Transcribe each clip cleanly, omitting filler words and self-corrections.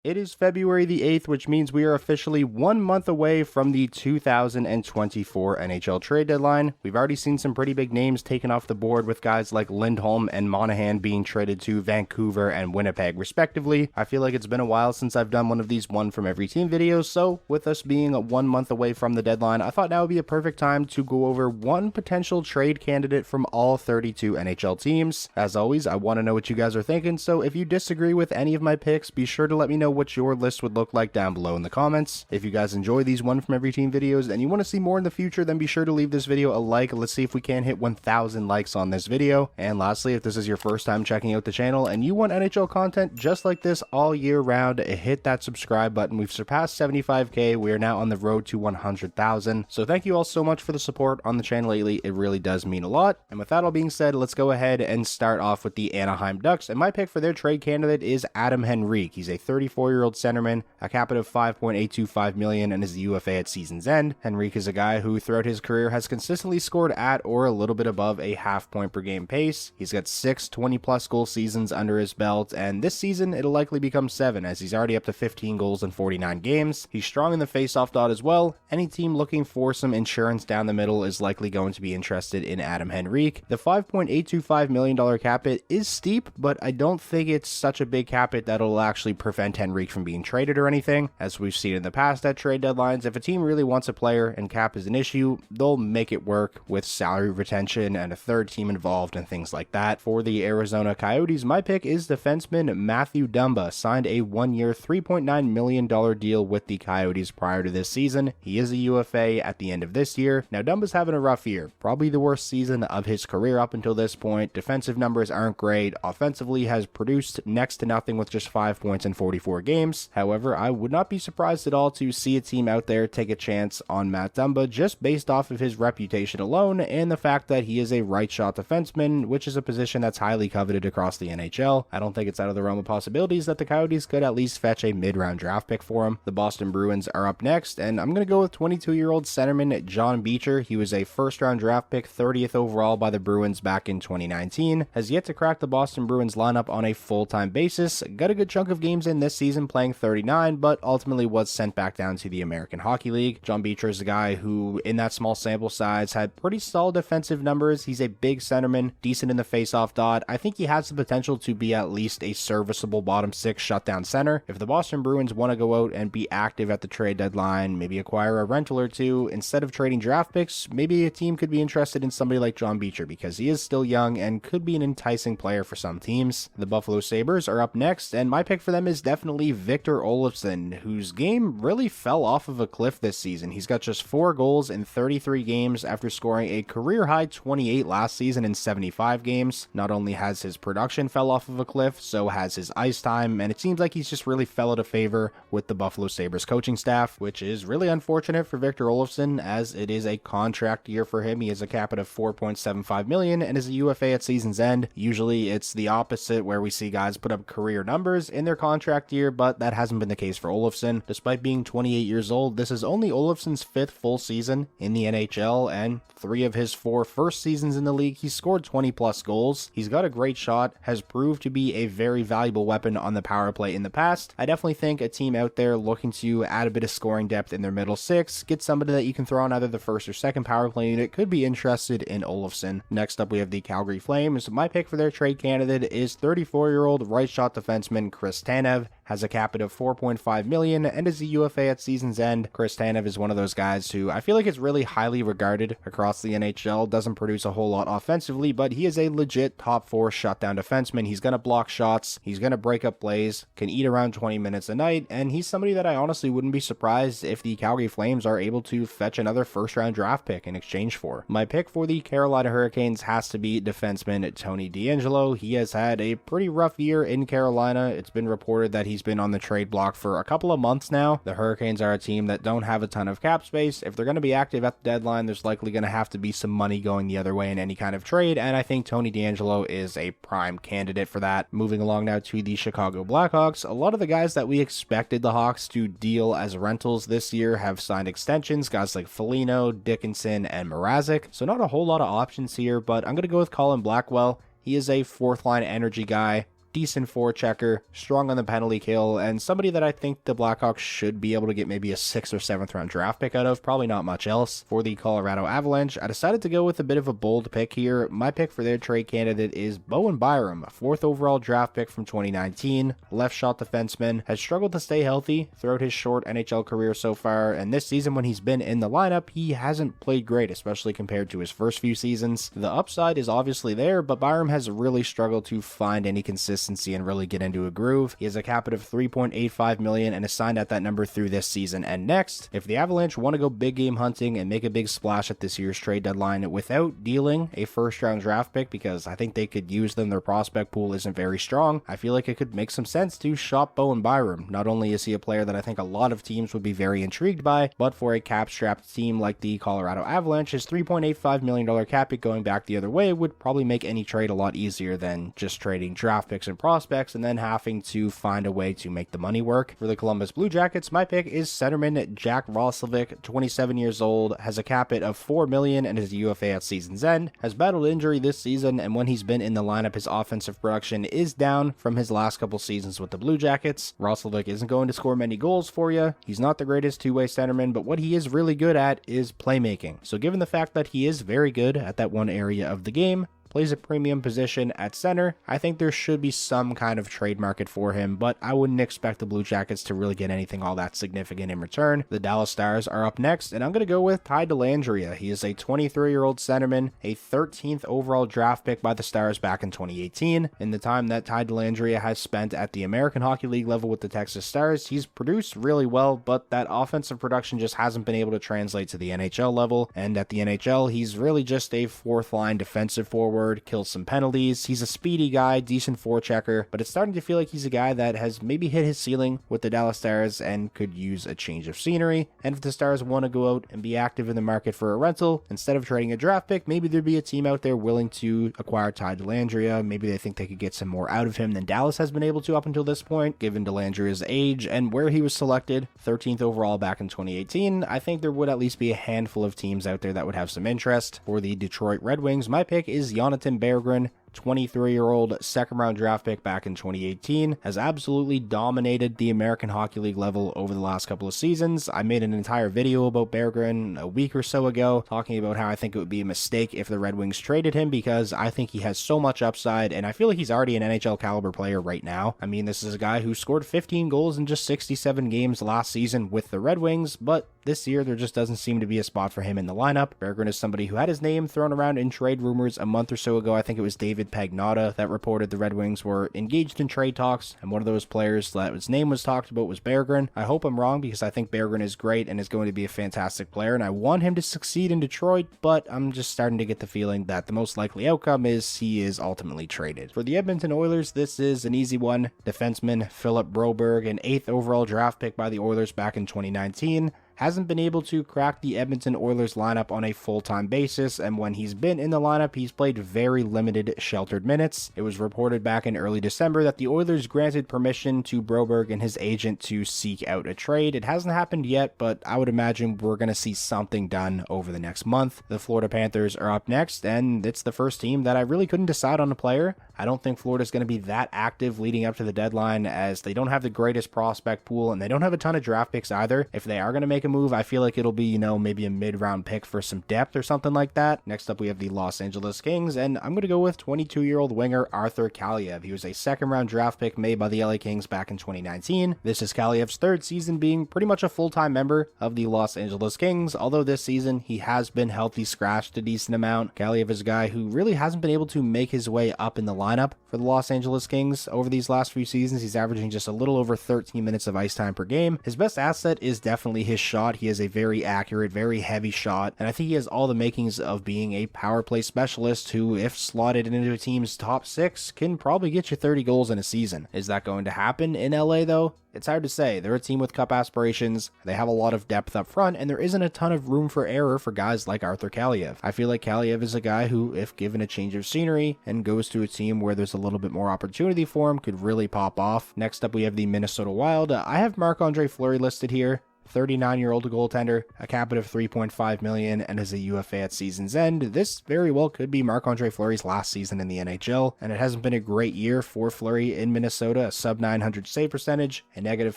It is February the 8th, which means we are officially 1 month away from the 2024 NHL trade deadline. We've already seen some pretty big names taken off the board with guys like Lindholm and Monahan being traded to Vancouver and Winnipeg respectively. I feel like it's been a while since I've done one of these one from every team videos, so with us being 1 month away from the deadline, I thought now would be a perfect time to go over one potential trade candidate from all 32 NHL teams. As always, I want to know what you guys are thinking, so if you disagree with any of my picks, be sure to let me know what your list would look like down below in the comments. If you guys enjoy these one from every team videos and you want to see more in the future, then be sure to leave this video a like. Let's see if we can hit 1,000 likes on this video. And lastly, if this is your first time checking out the channel and you want NHL content just like this all year round, hit that subscribe button. We've surpassed 75k. We are now on the road to 100,000. So thank you all so much for the support on the channel lately. It really does mean a lot. And with that all being said, let's go ahead and start off with the Anaheim Ducks. And my pick for their trade candidate is Adam Henrique. He's a 34-year-old centerman, a cap of $5.825 million, and is the UFA at season's end. Henrique is a guy who throughout his career has consistently scored at or a little bit above a half point per game pace. He's got 6 20-plus goal seasons under his belt, and this season it'll likely become 7 as he's already up to 15 goals in 49 games. He's strong in the faceoff dot as well. Any team looking for some insurance down the middle is likely going to be interested in Adam Henrique. The $5.825 million cap hit is steep, but I don't think it's such a big cap hit that'll actually prevent Henrique from being traded or anything. As we've seen in the past at trade deadlines, if a team really wants a player and cap is an issue, they'll make it work with salary retention and a third team involved and things like that. For the Arizona Coyotes, my pick is defenseman Matthew Dumba. Signed a 1-year $3.9 million deal with the Coyotes prior to this season. He is a UFA at the end of this year. Now Dumba's having a rough year, probably the worst season of his career up until this point. Defensive numbers aren't great. Offensively has produced next to nothing with just 5 points in 44 games. However, I would not be surprised at all to see a team out there take a chance on Matt Dumba just based off of his reputation alone and the fact that he is a right shot defenseman, which is a position that's highly coveted across the NHL. I don't think it's out of the realm of possibilities that the Coyotes could at least fetch a mid-round draft pick for him. The Boston Bruins are up next, and I'm going to go with 22-year-old centerman John Beecher. He was a first-round draft pick, 30th overall by the Bruins back in 2019. Has yet to crack the Boston Bruins lineup on a full-time basis. Got a good chunk of games in this season, playing 39, but ultimately was sent back down to the American Hockey League. John Beecher is a guy who, in that small sample size, had pretty solid defensive numbers. He's a big centerman, decent in the faceoff dot. I think he has the potential to be at least a serviceable bottom 6 shutdown center. If the Boston Bruins want to go out and be active at the trade deadline, maybe acquire a rental or two, instead of trading draft picks, maybe a team could be interested in somebody like John Beecher because he is still young and could be an enticing player for some teams. The Buffalo Sabres are up next, and my pick for them is definitely Victor Olofsson, whose game really fell off of a cliff this season. He's got just 4 goals in 33 games after scoring a career-high 28 last season in 75 games. Not only has his production fell off of a cliff, so has his ice time, and it seems like he's just really fell out of favor with the Buffalo Sabres coaching staff, which is really unfortunate for Victor Olofsson as it is a contract year for him. He has a cap of $4.75 million and is a UFA at season's end. Usually it's the opposite where we see guys put up career numbers in their contract year, but that hasn't been the case for Olofsson. Despite being 28 years old, this is only Olofsson's 5th full season in the NHL, and 3 of his 4 first seasons in the league, he's scored 20 plus goals. He's got a great shot, has proved to be a very valuable weapon on the power play in the past. I definitely think a team out there looking to add a bit of scoring depth in their middle 6, get somebody that you can throw on either the first or second power play unit, could be interested in Olofsson. Next up, we have the Calgary Flames. My pick for their trade candidate is 34-year-old right shot defenseman Chris Tanev. Has a cap of $4.5 million and is a UFA at season's end. Chris Tanev is one of those guys who I feel like is really highly regarded across the NHL. Doesn't produce a whole lot offensively, but he is a legit top 4 shutdown defenseman. He's going to block shots, he's going to break up plays, can eat around 20 minutes a night, and he's somebody that I honestly wouldn't be surprised if the Calgary Flames are able to fetch another first-round draft pick in exchange for. My pick for the Carolina Hurricanes has to be defenseman Tony DeAngelo. He has had a pretty rough year in Carolina. It's been reported that he's been on the trade block for a couple of months now. The Hurricanes are a team that don't have a ton of cap space. If they're going to be active at the deadline, there's likely going to have to be some money going the other way in any kind of trade, and I think Tony DeAngelo is a prime candidate for that. Moving along now to the Chicago Blackhawks. A lot of the guys that we expected the Hawks to deal as rentals this year have signed extensions, guys like Foligno, Dickinson, and Mrazek, so not a whole lot of options here, but I'm going to go with Colin Blackwell. He is a 4th line energy guy. decent forechecker, strong on the penalty kill, and somebody that I think the Blackhawks should be able to get maybe a 6th or 7th round draft pick out of. Probably not much else. For the Colorado Avalanche, I decided to go with a bit of a bold pick here. My pick for their trade candidate is Bowen Byram, a 4th overall draft pick from 2019. Left shot defenseman, has struggled to stay healthy throughout his short NHL career so far, and this season when he's been in the lineup, he hasn't played great, especially compared to his first few seasons. The upside is obviously there, but Byram has really struggled to find any consistency and really get into a groove. He has a cap of $3.85 million and is signed at that number through this season and next. If the Avalanche want to go big game hunting and make a big splash at this year's trade deadline without dealing a first round draft pick, because I think they could use them, their prospect pool isn't very strong, I feel like it could make some sense to shop Bowen Byram. Not only is he a player that I think a lot of teams would be very intrigued by, but for a cap-strapped team like the Colorado Avalanche, his $3.85 million cap hit going back the other way would probably make any trade a lot easier than just trading draft picks and prospects and then having to find a way to make the money work. For the Columbus Blue Jackets, my pick is centerman Jack Roslovic, 27 years old, has a cap hit of $4 million and is a UFA at season's end, has battled injury this season, and when he's been in the lineup, his offensive production is down from his last couple seasons with the Blue Jackets. Roslovic isn't going to score many goals for you. He's not the greatest two-way centerman, but what he is really good at is playmaking. So given the fact that he is very good at that one area of the game, plays a premium position at center, I think there should be some kind of trade market for him, but I wouldn't expect the Blue Jackets to really get anything all that significant in return. The Dallas Stars are up next, and I'm going to go with Ty Dellandrea. He is a 23-year-old centerman, a 13th overall draft pick by the Stars back in 2018. In the time that Ty Dellandrea has spent at the American Hockey League level with the Texas Stars, he's produced really well, but that offensive production just hasn't been able to translate to the NHL level, and at the NHL, he's really just a fourth-line defensive forward, kills some penalties. He's a speedy guy, decent forechecker, but it's starting to feel like he's a guy that has maybe hit his ceiling with the Dallas Stars and could use a change of scenery. And if the Stars want to go out and be active in the market for a rental, instead of trading a draft pick, maybe there'd be a team out there willing to acquire Ty Dellandrea. Maybe they think they could get some more out of him than Dallas has been able to up until this point, given Dellandrea's age and where he was selected, 13th overall back in 2018. I think there would at least be a handful of teams out there that would have some interest. For the Detroit Red Wings, my pick is Jonathan Berggren, 23-year-old second-round draft pick back in 2018, has absolutely dominated the American Hockey League level over the last couple of seasons. I made an entire video about Berggren a week or so ago, talking about how I think it would be a mistake if the Red Wings traded him, because I think he has so much upside, and I feel like he's already an NHL caliber player right now. I mean, this is a guy who scored 15 goals in just 67 games last season with the Red Wings, but this year there just doesn't seem to be a spot for him in the lineup. Berggren is somebody who had his name thrown around in trade rumors a month or so ago. I think it was David Pagnotta that reported the Red Wings were engaged in trade talks, and one of those players that his name was talked about was Berggren. I hope I'm wrong, because I think Berggren is great and is going to be a fantastic player, and I want him to succeed in Detroit, but I'm just starting to get the feeling that the most likely outcome is he is ultimately traded. For the Edmonton Oilers, this is an easy one. Defenseman Philip Broberg, an 8th overall draft pick by the Oilers back in 2019. Hasn't been able to crack the Edmonton Oilers lineup on a full-time basis, and when he's been in the lineup, he's played very limited sheltered minutes. It was reported back in early December that the Oilers granted permission to Broberg and his agent to seek out a trade. It hasn't happened yet, but I would imagine we're going to see something done over the next month. The Florida Panthers are up next, and it's the first team that I really couldn't decide on a player. I don't think Florida's going to be that active leading up to the deadline, as they don't have the greatest prospect pool, and they don't have a ton of draft picks either. If they are going to make a move, I feel like it'll be, maybe a mid-round pick for some depth or something like that. Next up, we have the Los Angeles Kings, and I'm going to go with 22-year-old winger Arthur Kaliev. He was a second-round draft pick made by the LA Kings back in 2019. This is Kaliev's third season being pretty much a full-time member of the Los Angeles Kings, although this season he has been healthy scratched a decent amount. Kaliev is a guy who really hasn't been able to make his way up in the lineup for the Los Angeles Kings over these last few seasons. He's averaging just a little over 13 minutes of ice time per game. His best asset is definitely his shot. He has a very accurate, very heavy shot, and I think he has all the makings of being a power play specialist who, if slotted into a team's top 6, can probably get you 30 goals in a season. Is that going to happen in LA though? It's hard to say. They're a team with cup aspirations, they have a lot of depth up front, and there isn't a ton of room for error for guys like Arthur Kaliev. I feel like Kaliev is a guy who, if given a change of scenery and goes to a team where there's a little bit more opportunity for him, could really pop off. Next up, we have the Minnesota Wild. I have Marc-Andre Fleury listed here. 39-year-old goaltender, a cap of $3.5 million, and is a UFA at season's end. This very well could be Marc-Andre Fleury's last season in the NHL, and it hasn't been a great year for Fleury in Minnesota, a sub-900 save percentage, a negative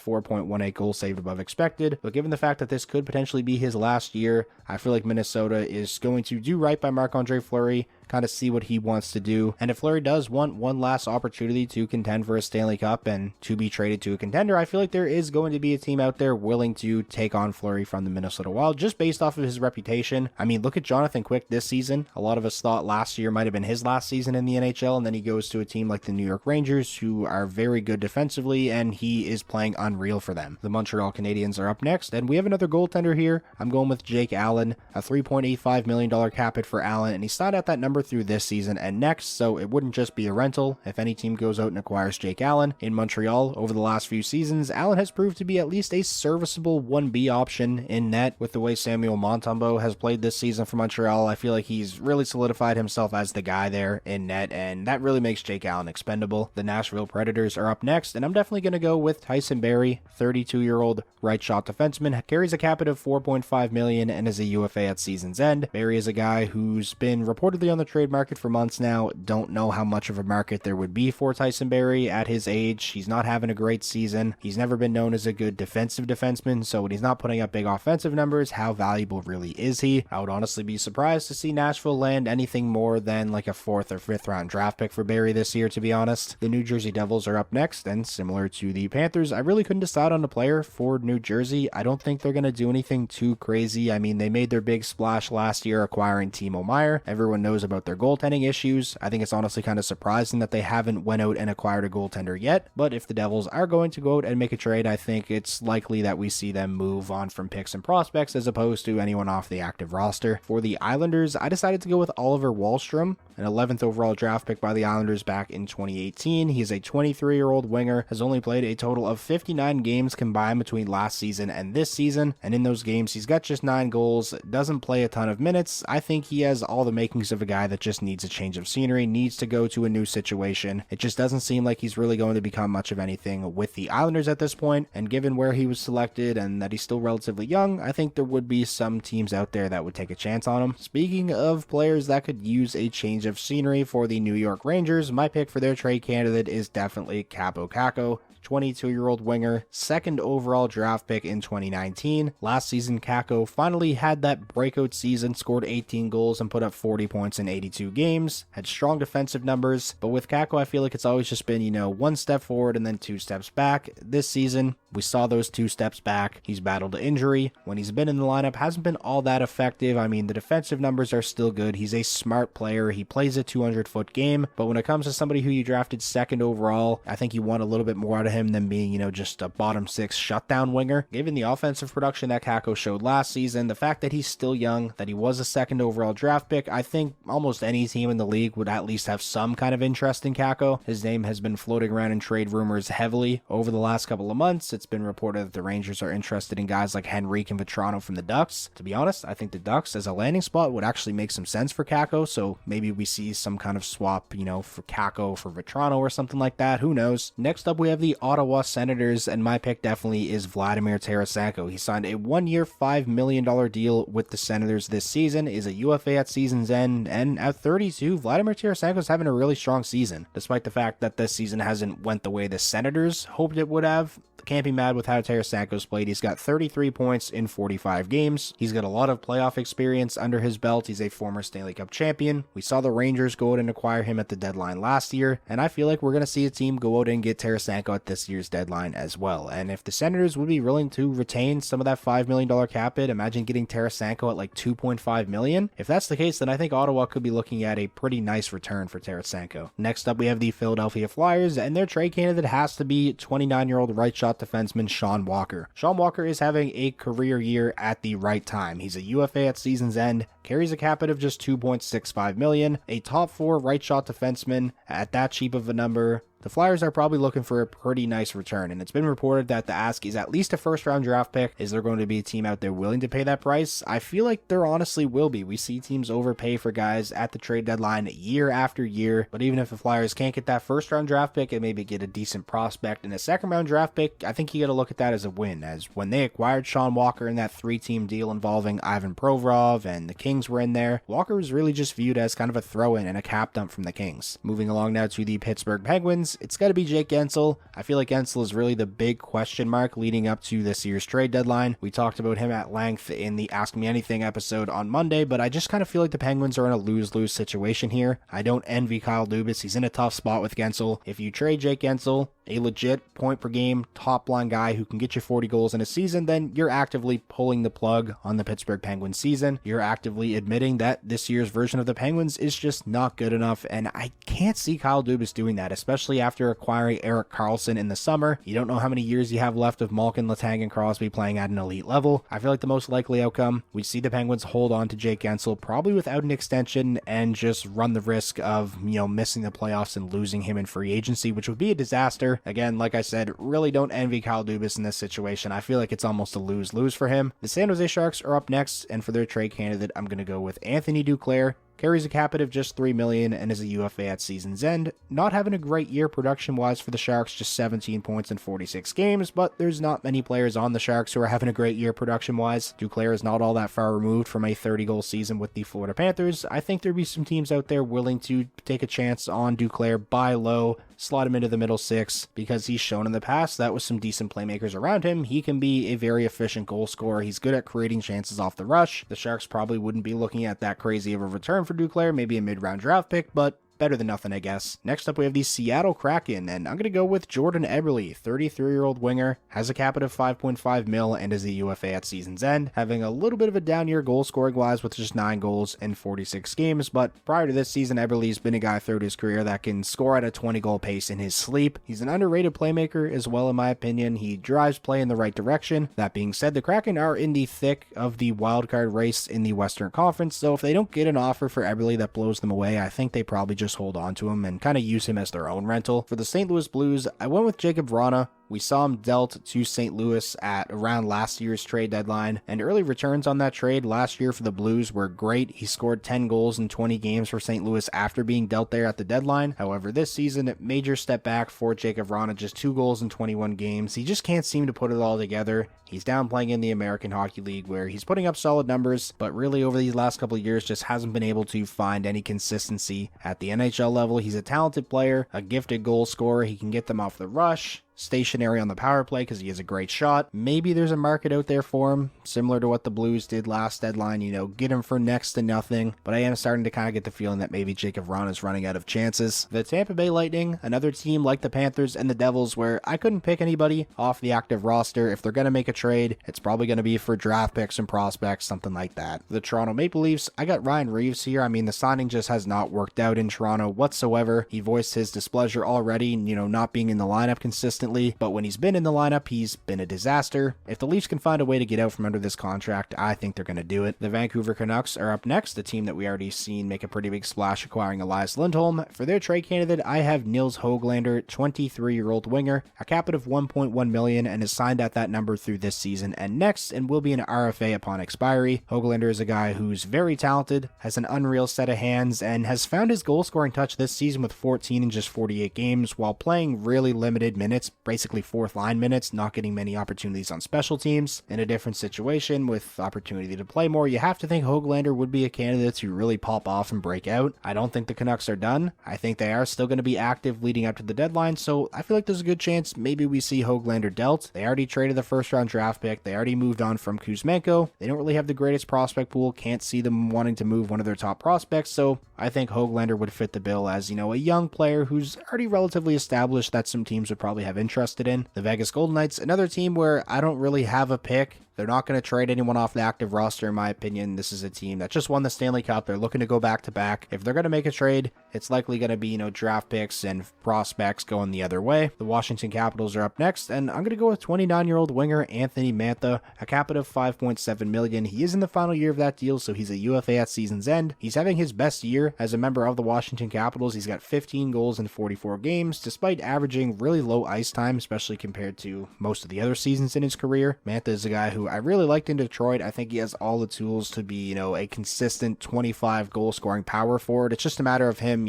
4.18 goals saved above expected. But given the fact that this could potentially be his last year, I feel like Minnesota is going to do right by Marc-Andre Fleury, kind of see what he wants to do. And if Fleury does want one last opportunity to contend for a Stanley Cup and to be traded to a contender, I feel like there is going to be a team out there willing to take on Fleury from the Minnesota Wild, just based off of his reputation. I mean, look at Jonathan Quick this season. A lot of us thought last year might have been his last season in the NHL, and then he goes to a team like the New York Rangers, who are very good defensively, and he is playing unreal for them. The Montreal Canadiens are up next, and we have another goaltender here. I'm going with Jake Allen, a $3.85 million cap hit for Allen, and he signed at that number through this season and next, so it wouldn't just be a rental if any team goes out and acquires Jake Allen. In Montreal, over the last few seasons, Allen has proved to be at least a serviceable 1B option in net. With the way Samuel Montembeault has played this season for Montreal, I feel like he's really solidified himself as the guy there in net, and that really makes Jake Allen expendable. The Nashville Predators are up next, and I'm definitely going to go with Tyson Barrie, 32-year-old right shot defenseman, carries a cap of $4.5 million and is a UFA at season's end. Barrie is a guy who's been reportedly on the trade market for months now. Don't know how much of a market there would be for Tyson Barrie at his age. He's not having a great season. He's never been known as a good defensive defenseman, so when he's not putting up big offensive numbers, how valuable really is he? I would honestly be surprised to see Nashville land anything more than like a 4th or 5th round draft pick for Barrie this year, to be honest. The New Jersey Devils are up next, and similar to the Panthers, I really couldn't decide on a player for New Jersey. I don't think they're going to do anything too crazy. I mean, they made their big splash last year acquiring Timo Meier. Everyone knows about their goaltending issues. I think it's honestly kind of surprising that they haven't went out and acquired a goaltender yet, but if the Devils are going to go out and make a trade, I think it's likely that we see them move on from picks and prospects as opposed to anyone off the active roster. For the Islanders, I decided to go with Oliver Wahlstrom, an 11th overall draft pick by the Islanders back in 2018. He's a 23-year-old winger, has only played a total of 59 games combined between last season and this season, and in those games he's got just 9 goals, doesn't play a ton of minutes. I think he has all the makings of a guy that just needs a change of scenery, needs to go to a new situation. It just doesn't seem like he's really going to become much of anything with the Islanders at this point, and given where he was selected and that he's still relatively young, I think there would be some teams out there that would take a chance on him. Speaking of players that could use a change of scenery, for the New York Rangers, my pick for their trade candidate is definitely Kaapo Kakko. 22-year-old winger, 2nd overall draft pick in 2019. Last season, Kakko finally had that breakout season, scored 18 goals and put up 40 points in 82 games, had strong defensive numbers, but with Kakko, I feel like it's always just been, 1 step forward and then 2 steps back. This season, we saw those 2 steps back. He's battled injury. When he's been in the lineup, hasn't been all that effective. I mean, the defensive numbers are still good. He's a smart player. He plays a 200-foot game, but when it comes to somebody who you drafted 2nd overall, I think you want a little bit more out of him than being, just a bottom 6 shutdown winger. Given the offensive production that Kakko showed last season, the fact that he's still young, that he was a 2nd overall draft pick, I think almost any team in the league would at least have some kind of interest in Kakko. His name has been floating around in trade rumors heavily over the last couple of months. It's been reported that the Rangers are interested in guys like Henrique and Vetrano from the Ducks. To be honest, I think the Ducks as a landing spot would actually make some sense for Kakko, so maybe we see some kind of swap, for Kakko for Vetrano or something like that. Who knows? Next up, we have the Ottawa Senators, and my pick definitely is Vladimir Tarasenko. He signed a 1-year, $5 million deal with the Senators this season, is a UFA at season's end, and at 32, Vladimir Tarasenko is having a really strong season. Despite the fact that this season hasn't went the way the Senators hoped it would have, can't be mad with how Tarasenko's played. He's got 33 points in 45 games. He's got a lot of playoff experience under his belt. He's a former Stanley Cup champion. We saw the Rangers go out and acquire him at the deadline last year, and I feel like we're going to see a team go out and get Tarasenko at this year's deadline as well. And if the Senators would be willing to retain some of that $5 million cap hit, imagine getting Tarasenko at like $2.5 million. If that's the case, then I think Ottawa could be looking at a pretty nice return for Tarasenko. Next up, we have the Philadelphia Flyers, and their trade candidate has to be 29-year-old right shot defenseman Sean Walker. Sean Walker is having a career year at the right time. He's a UFA at season's end, carries a cap hit of just $2.65 million, a top 4 right shot defenseman at that cheap of a number. the Flyers are probably looking for a pretty nice return, and it's been reported that the ask is at least a first-round draft pick. Is there going to be a team out there willing to pay that price? I feel like there honestly will be. We see teams overpay for guys at the trade deadline year after year, but even if the Flyers can't get that first-round draft pick and maybe get a decent prospect in a second-round draft pick, I think you got to look at that as a win, as when they acquired Sean Walker in that 3-team deal involving Ivan Provorov and the Kings were in there, Walker was really just viewed as kind of a throw-in and a cap dump from the Kings. Moving along now to the Pittsburgh Penguins, it's got to be Jake Guentzel. I feel like Guentzel is really the big question mark leading up to this year's trade deadline. We talked about him at length in the Ask Me Anything episode on Monday, but I just kind of feel like the Penguins are in a lose-lose situation here. I don't envy Kyle Dubas. He's in a tough spot with Guentzel. If you trade Jake Guentzel, a legit point per game top line guy who can get you 40 goals in a season, then you're actively pulling the plug on the Pittsburgh Penguins season. You're actively admitting that this year's version of the Penguins is just not good enough, and I can't see Kyle Dubas doing that, especially after acquiring Erik Karlsson in the summer. You don't know how many years you have left of Malkin, Letang, and Crosby playing at an elite level. I feel like the most likely outcome, we see the Penguins hold on to Jake Guentzel, probably without an extension, and just run the risk of, missing the playoffs and losing him in free agency, which would be a disaster. Again, like I said, really don't envy Kyle Dubas in this situation. I feel like it's almost a lose-lose for him. The San Jose Sharks are up next, and for their trade candidate, I'm going to go with Anthony Duclair. Carries a cap hit of just $3 million and is a UFA at season's end. Not having a great year production-wise for the Sharks, just 17 points in 46 games, but there's not many players on the Sharks who are having a great year production-wise. Duclair is not all that far removed from a 30-goal season with the Florida Panthers. I think there'd be some teams out there willing to take a chance on Duclair, buy low, slot him into the middle six, because he's shown in the past that with some decent playmakers around him, he can be a very efficient goal scorer. He's good at creating chances off the rush. The Sharks probably wouldn't be looking at that crazy of a return for Duclair, maybe a mid-round draft pick, but better than nothing, I guess. Next up, we have the Seattle Kraken, and I'm going to go with Jordan Eberle, 33-year-old winger, has a cap of $5.5 million and is a UFA at season's end, having a little bit of a down year goal scoring wise with just 9 goals in 46 games, but prior to this season, Eberle's been a guy throughout his career that can score at a 20-goal pace in his sleep. He's an underrated playmaker as well, in my opinion. He drives play in the right direction. That being said, the Kraken are in the thick of the wildcard race in the Western Conference, so if they don't get an offer for Eberle that blows them away, I think they probably just hold on to him and kind of use him as their own rental. For the St. Louis Blues, I went with Jacob Vrana. We saw him dealt to St. Louis at around last year's trade deadline, and early returns on that trade last year for the Blues were great. He scored 10 goals in 20 games for St. Louis after being dealt there at the deadline. However, this season, a major step back for Jacob Vrana, just 2 goals in 21 games. He just can't seem to put it all together. He's down playing in the American Hockey League where he's putting up solid numbers, but really over these last couple of years just hasn't been able to find any consistency at the NHL level. He's a talented player, a gifted goal scorer. He can get them off the rush, stationary on the power play because he has a great shot. Maybe there's a market out there for him, similar to what the Blues did last deadline, get him for next to nothing, but I am starting to kind of get the feeling that maybe Jacob Vrana is running out of chances. The Tampa Bay Lightning, another team like the Panthers and the Devils where I couldn't pick anybody off the active roster. If they're going to make a trade, it's probably going to be for draft picks and prospects, something like that. The Toronto Maple Leafs, I got Ryan Reeves here. I mean, the signing just has not worked out in Toronto whatsoever. He voiced his displeasure already, not being in the lineup consistently, but when he's been in the lineup, he's been a disaster. If the Leafs can find a way to get out from under this contract, I think they're going to do it. The Vancouver Canucks are up next, the team that we already seen make a pretty big splash acquiring Elias Lindholm. For their trade candidate, I have Nils Höglander, 23-year-old winger, a cap of $1.1 million and is signed at that number through this season and next, and will be an RFA upon expiry. Höglander is a guy who's very talented, has an unreal set of hands, and has found his goal scoring touch this season with 14 in just 48 games while playing really limited minutes, basically fourth line minutes, not getting many opportunities on special teams. In a different situation with opportunity to play more, you have to think Höglander would be a candidate to really pop off and break out. I don't think the Canucks are done. I think they are still going to be active leading up to the deadline, so I feel like there's a good chance maybe we see Höglander dealt. They already traded the first round draft pick. They already moved on from Kuzmenko. They don't really have the greatest prospect pool. Can't see them wanting to move one of their top prospects, so I think Höglander would fit the bill as, a young player who's already relatively established that some teams would probably have interested in. The Vegas Golden Knights, another team where I don't really have a pick. They're not going to trade anyone off the active roster, in my opinion. This is a team that just won the Stanley Cup. They're looking to go back-to-back. If they're going to make a trade, it's likely going to be, draft picks and prospects going the other way. The Washington Capitals are up next, and I'm going to go with 29-year-old winger Anthony Mantha, a cap of $5.7 million. He is in the final year of that deal, so he's a UFA at season's end. He's having his best year as a member of the Washington Capitals. He's got 15 goals in 44 games, despite averaging really low ice time, especially compared to most of the other seasons in his career. Mantha is a guy who I really liked in Detroit. I think he has all the tools to be, a consistent 25 goal scoring power forward. It's just a matter of him,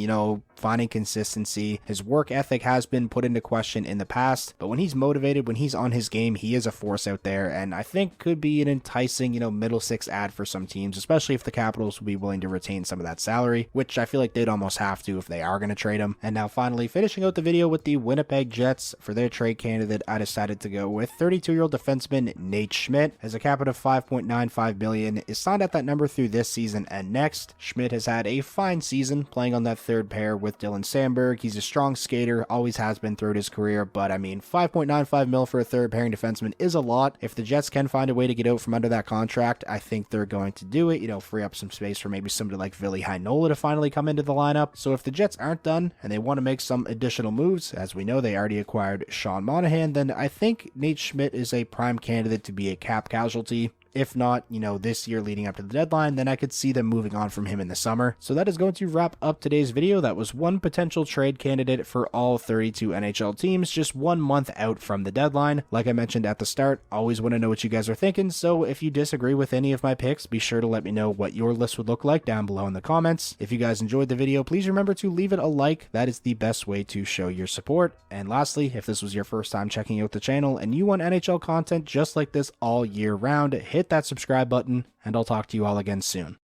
finding consistency. His work ethic has been put into question in the past, but when he's motivated, when he's on his game, he is a force out there, and I think could be an enticing, middle six ad for some teams, especially if the Capitals will be willing to retain some of that salary, which I feel like they'd almost have to if they are going to trade him. And now finally, finishing out the video with the Winnipeg Jets. For their trade candidate, I decided to go with 32-year-old defenseman Nate Schmidt. As a cap of $5.95 million, is signed at that number through this season and next. Schmidt has had a fine season playing on that third pair with Dylan Sandberg. He's a strong skater, always has been throughout his career, but I mean, $5.95 million for a third pairing defenseman is a lot. If the Jets can find a way to get out from under that contract, I think they're going to do it, free up some space for maybe somebody like Ville Heinola to finally come into the lineup. So if the Jets aren't done and they want to make some additional moves, as we know they already acquired Sean Monahan, then I think Nate Schmidt is a prime candidate to be a cap casualty. If not, this year leading up to the deadline, then I could see them moving on from him in the summer. So that is going to wrap up today's video. That was one potential trade candidate for all 32 NHL teams, just 1 month out from the deadline. Like I mentioned at the start, always want to know what you guys are thinking. So if you disagree with any of my picks, be sure to let me know what your list would look like down below in the comments. If you guys enjoyed the video, please remember to leave it a like. That is the best way to show your support. And lastly, if this was your first time checking out the channel and you want NHL content just like this all year round, hit that subscribe button, and I'll talk to you all again soon.